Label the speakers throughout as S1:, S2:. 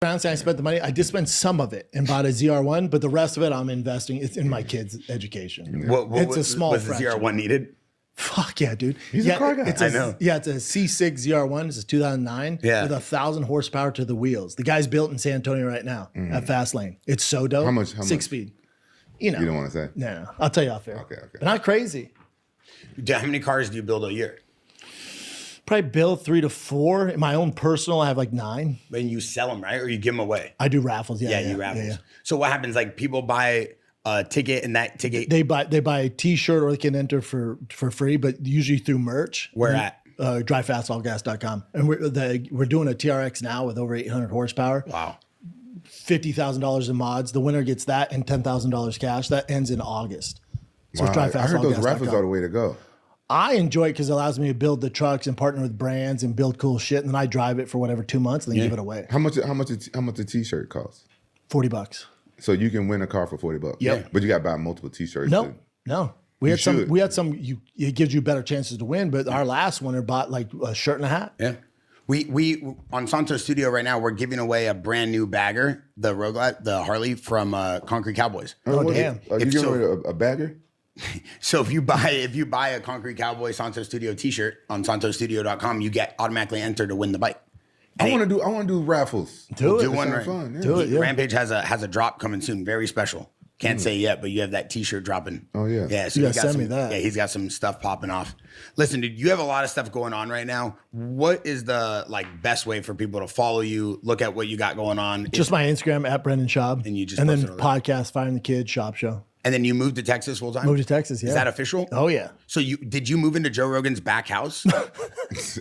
S1: quite honestly, I spent the money. I did spend some of it and bought a ZR1, but the rest of it I'm investing. It's in my kids' education. It's a small
S2: was the
S1: fraction.
S2: ZR1 needed?
S1: Fuck yeah, dude.
S3: He's a car guy.
S1: I know. Yeah, it's a C6 ZR1. It's a 2009 with 1,000 horsepower to the wheels. The guy's built in San Antonio right now at Fastlane. It's so dope.
S3: How much?
S1: 6-speed. You know.
S3: You don't want to say?
S1: No, I'll tell you off air.
S3: Okay.
S1: But not crazy.
S2: How many cars do you build a year?
S1: Probably build 3 to 4. In my own personal, I have like 9.
S2: And you sell them, right? Or you give them away?
S1: I do raffles. Yeah,
S2: you raffles. So what happens? Like people buy a ticket and that ticket.
S1: They buy a T-shirt or they can enter for free, but usually through merch.
S2: Where at?
S1: Drivefastallgas.com. And we're doing a TRX now with over 800 horsepower.
S2: Wow.
S1: $50,000 in mods. The winner gets that and $10,000 cash. That ends in August. So
S3: Wow. I heard those raffles are the way to go.
S1: I enjoy it because it allows me to build the trucks and partner with brands and build cool shit. And then I drive it for whatever 2 months and then give it away.
S3: How much a T-shirt costs?
S1: $40.
S3: So you can win a car for $40.
S1: Yep.
S3: But you got to buy multiple T-shirts.
S1: No. We had some. It gives you better chances to win. But our last winner bought like a shirt and a hat.
S2: Yeah. We on Santos Studio right now, we're giving away a brand new bagger, the Roguelite, the Harley from Concrete Cowboys.
S1: Oh damn!
S3: Are you giving away a bagger?
S2: So if you buy a Concrete Cowboy Santos Studio T-shirt on SantosStudio.com, you get automatically entered to win the bike.
S3: I want to do raffles.
S2: Do one right.
S3: Fun, yeah.
S1: Do it. Yeah.
S2: Rampage has a drop coming soon, very special. Can't say yet, but you have that T-shirt dropping.
S3: Oh yeah.
S2: Yeah. So
S1: you
S2: got
S1: send
S2: some,
S1: me that.
S2: Yeah, he's got some stuff popping off. Listen, dude, you have a lot of stuff going on right now. What is the best way for people to follow you, look at what you got going on?
S1: Just my Instagram at Brendan Schaub.
S2: And you just
S1: then podcast, Firing the Kids, Shop Show.
S2: And then you moved to Texas full time?
S1: Moved to Texas, yeah.
S2: Is that official?
S1: Oh, yeah.
S2: So did you move into Joe Rogan's back house?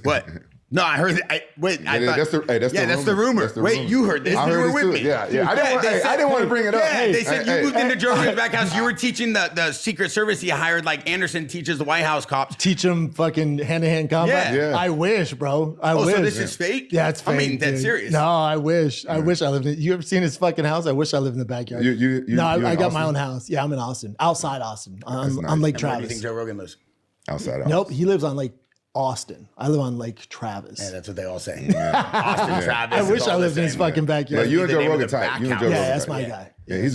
S2: What? No, I heard that.
S3: That's the
S2: rumor. Wait, you heard this. You were with me.
S3: Yeah. I didn't want to bring it up.
S2: Yeah, they said you moved into Joe Rogan's back house. You were teaching the Secret Service. He hired like Anderson teaches the White House cops.
S1: Teach them fucking hand-to-hand combat?
S3: Yeah.
S1: I wish, bro. I wish.
S2: So this is fake?
S1: Yeah, it's fake.
S2: I mean, that's serious.
S1: No, I wish. I wish I lived in it. You ever seen his fucking house? I wish I lived in the backyard. I got my own house. Yeah, I'm in Austin. Outside Austin. On Lake Travis.
S2: Where do you think Joe Rogan lives?
S3: Outside.
S1: Nope, he lives on Lake Austin. I live on Lake Travis.
S2: Yeah, that's what they all say. Austin, Travis.
S1: I wish I lived in his fucking backyard.
S3: Yeah, you and Joe Rogan type.
S2: Yeah,
S1: that's my guy.
S3: Yeah, he's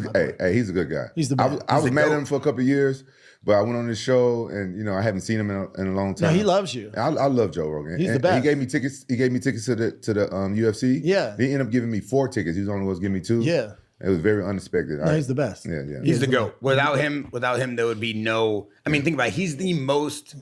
S3: a good guy.
S1: He's the best.
S3: I was mad at him for a couple of years, but I went on this show and I haven't seen him in a long time.
S1: No, he loves you.
S3: I love Joe Rogan.
S1: He's the best.
S3: He gave me tickets. He gave me tickets to the UFC.
S1: Yeah.
S3: He ended up giving me 4 tickets. He was the only one who was giving me 2.
S1: Yeah.
S3: It was very unexpected.
S1: No, he's the best.
S3: Yeah.
S2: He's the GOAT. Without him, there would be no. I mean, think about it. He's the most,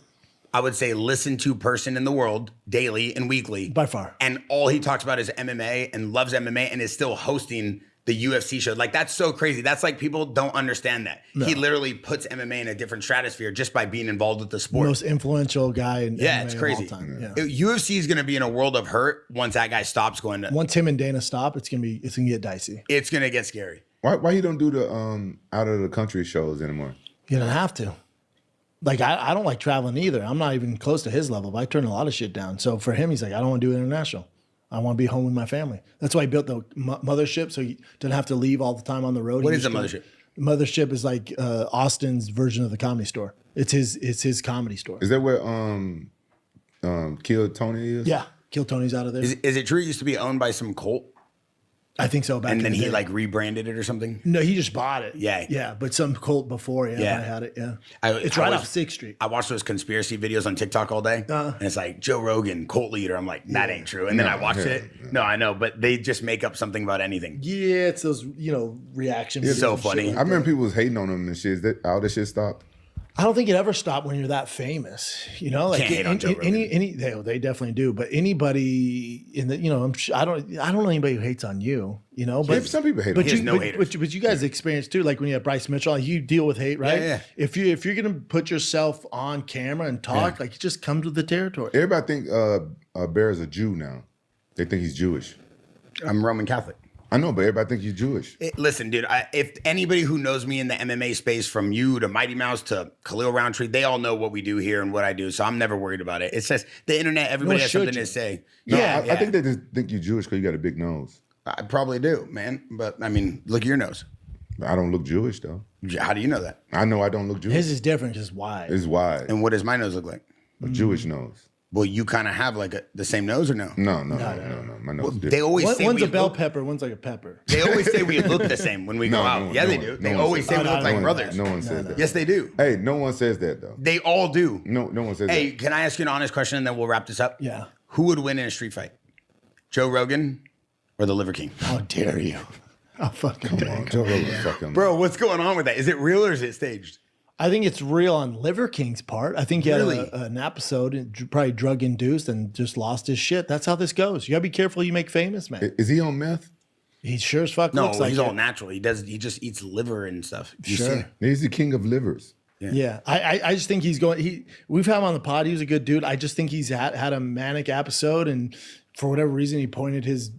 S2: I would say, listened to person in the world daily and weekly.
S1: By far.
S2: And all he talks about is MMA and loves MMA and is still hosting the UFC show. Like, that's so crazy. That's like, people don't understand that. No. He literally puts MMA in a different stratosphere just by being involved with the sport.
S1: Most influential guy in MMA
S2: it's crazy.
S1: of all time. Yeah.
S2: UFC is going to be in a world of hurt once that guy stops going to.
S1: Once him and Dana stop, it's gonna get dicey.
S2: It's gonna get scary.
S3: Why you don't do the out of the country shows anymore?
S1: You don't have to. Like, I don't like traveling either. I'm not even close to his level, but I turn a lot of shit down. So for him, he's like, I don't want to do international. I want to be home with my family. That's why he built the mothership, so he didn't have to leave all the time on the road.
S2: What is the mothership?
S1: Mothership is like Austin's version of the Comedy Store. It's his comedy store.
S3: Is that where Kill Tony is?
S1: Yeah, Kill Tony's out of there.
S2: Is it true it used to be owned by some cult?
S1: I think so. Back
S2: and then
S1: in the
S2: he
S1: day.
S2: like rebranded it or something.
S1: No, he just bought it.
S2: Yeah.
S1: But some cult before. Yeah. I had it. Yeah, it's right off 6th Street.
S2: I watched those conspiracy videos on TikTok all day, and it's like Joe Rogan, cult leader. I'm like, that ain't true. And then I watched it. No, I know, but they just make up something about anything.
S1: Yeah, it's those reactions.
S2: It's so funny.
S3: I remember people was hating on him and shit. Is that all this shit stopped?
S1: I don't think it ever stopped when you're that famous, Like
S2: can't hate on Joe Rogan.
S1: They definitely do. But anybody in the, I don't know anybody who hates on you, But
S3: some people hate.
S1: But
S2: he has no haters.
S1: But you guys experience too. Like when you have Bryce Mitchell, you deal with hate, right?
S2: Yeah.
S1: If you're gonna put yourself on camera and talk, like it just comes with the territory.
S3: Everybody think Bear is a Jew now. They think he's Jewish.
S2: I'm Roman Catholic.
S3: I know, but everybody think you're Jewish.
S2: Listen, dude, if anybody who knows me in the MMA space, from you to Mighty Mouse to Khalil Roundtree, they all know what we do here and what I do. So I'm never worried about it. It's just the internet, everybody has something to say.
S3: No, I think they just think you're Jewish because you got a big nose.
S2: I probably do, man. But I mean, look at your nose.
S3: I don't look Jewish, though.
S2: How do you know that?
S3: I know I don't look Jewish.
S1: His is different, just wide.
S3: It's wide.
S2: And what does my nose look like?
S3: A Jewish nose.
S2: Well, you kind of have like the same nose or no?
S3: No. My nose is different.
S2: They always say
S1: One's
S2: we
S1: a bell
S2: look,
S1: pepper, one's like a pepper.
S2: They always say we look the same when we go out. Yeah, they do. They always say we look like brothers.
S3: No one says that.
S2: Yes, they do.
S3: Hey, no one says that though.
S2: They all do.
S3: No one says that.
S2: Hey, can I ask you an honest question and then we'll wrap this up?
S1: Yeah.
S2: Who would win in a street fight? Joe Rogan or the Liver King?
S1: How dare you? How fucking dare you?
S3: Joe Rogan fucking.
S2: Bro, what's going on with that? Is it real or is it staged?
S1: I think it's real on Liver King's part. I think he had
S2: Really?
S1: an episode, probably drug induced, and just lost his shit. That's how this goes. You gotta be careful you make famous, man.
S3: Is he on meth?
S1: He sure as fuck
S2: No,
S1: looks like
S2: he's
S1: it.
S2: all natural. He just eats liver and stuff. You see
S1: Sure.
S2: it?
S3: He's the king of livers.
S1: Yeah, I just think he's going. We've had him on the pod. He was a good dude. I just think he's had a manic episode, and for whatever reason, he pointed his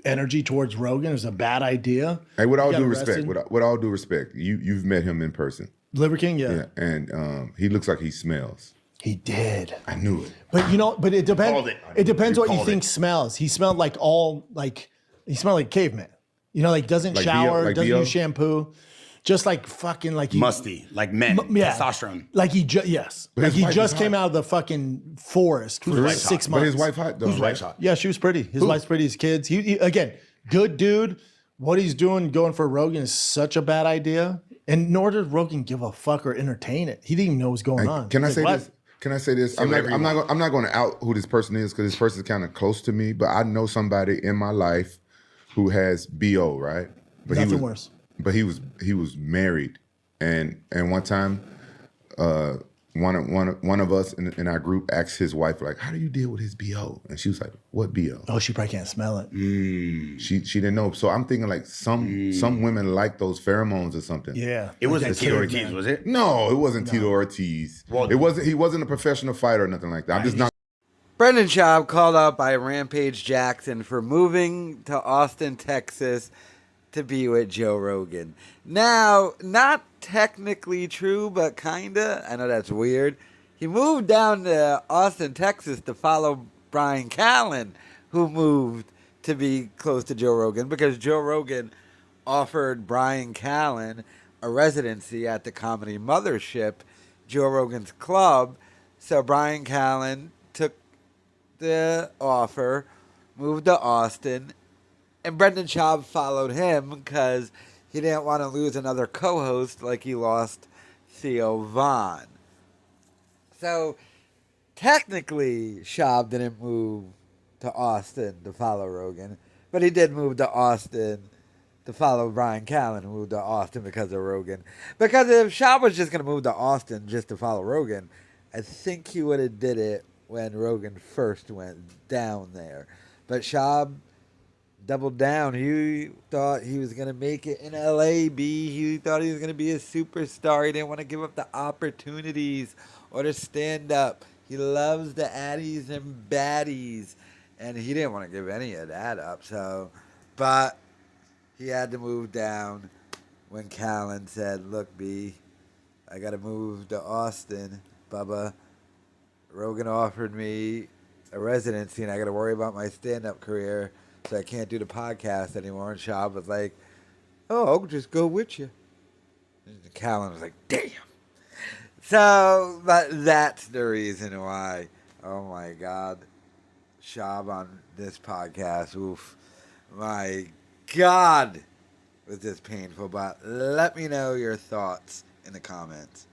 S1: energy towards Rogan. It was a bad idea.
S3: Hey, with all
S1: He got
S3: due respect,
S1: arrested.
S3: with all due respect, you've met him in person.
S1: Liver King, yeah.
S3: Yeah, and he looks like he smells.
S1: He did.
S3: I knew it.
S1: But but it depends.
S2: called it.
S1: It depends
S2: You
S1: what you
S2: called
S1: think
S2: it.
S1: smells. He smelled he smelled like caveman. doesn't
S3: Like
S1: shower,
S3: Bio- like
S1: doesn't
S3: Bio?
S1: use shampoo, just like fucking like he
S2: Musty, like men, testosterone.
S1: Like yes,
S3: But
S1: like
S3: his
S1: he
S3: wife
S1: just
S3: is
S1: came
S3: hot.
S1: out of the fucking forest for
S2: wife's
S1: 6
S2: hot?
S1: months.
S3: But his wife hot though.
S2: Whose
S3: right?
S2: wife's hot?
S1: Yeah, she was pretty. His wife's pretty. His kids. He again, good dude. What he's doing, going for Rogan, is such a bad idea. And nor did Rogan give a fuck or entertain it. He didn't even know what was going on.
S3: Can I
S1: He's
S3: say
S1: like,
S3: this? Can I say this? I'm
S2: whatever you
S3: not going to out who this person is because this person's kind of close to me. But I know somebody in my life who has BO, right? But
S1: Nothing worse.
S3: But he was married, and one time, one of us in our group asked his wife like, "How do you deal with his BO?" And she was like, "What BO?"
S1: Oh, she probably can't smell it.
S3: She didn't know. So I'm thinking like some women like those pheromones or something.
S1: Yeah.
S2: It wasn't
S1: Like that
S2: Tito
S1: caveman.
S2: Ortiz, was it?
S3: No, it wasn't Tito Ortiz.
S2: Well-
S3: it wasn't. He wasn't a professional fighter or nothing like that. I'm just not.
S4: Brendan Schaub called out by Rampage Jackson for moving to Austin, Texas to be with Joe Rogan. Now, not technically true, but kinda. I know that's weird. He moved down to Austin, Texas to follow Brian Callen, who moved to be close to Joe Rogan because Joe Rogan offered Brian Callen a residency at the Comedy Mothership, Joe Rogan's club. So Brian Callen took the offer, moved to Austin, and Brendan Schaub followed him because he didn't want to lose another co-host like he lost Theo Vaughn. So technically, Schaub didn't move to Austin to follow Rogan, but he did move to Austin to follow Brian Callen, who moved to Austin because of Rogan. Because if Schaub was just going to move to Austin just to follow Rogan, I think he would have did it when Rogan first went down there. But Schaub doubled down. He thought he was going to make it in LA, B. He thought he was going to be a superstar. He didn't want to give up the opportunities or to stand up. He loves the addies and baddies. And he didn't want to give any of that up. But he had to move down when Callen said, "Look, B, I got to move to Austin, Bubba. Rogan offered me a residency, and I got to worry about my stand-up career, so I can't do the podcast anymore." And Schaub was like, "Oh, I'll just go with you." And Callen was like, "Damn." So, but that's the reason why. Oh my God, Schaub on this podcast. Oof, my God, was this painful? But let me know your thoughts in the comments.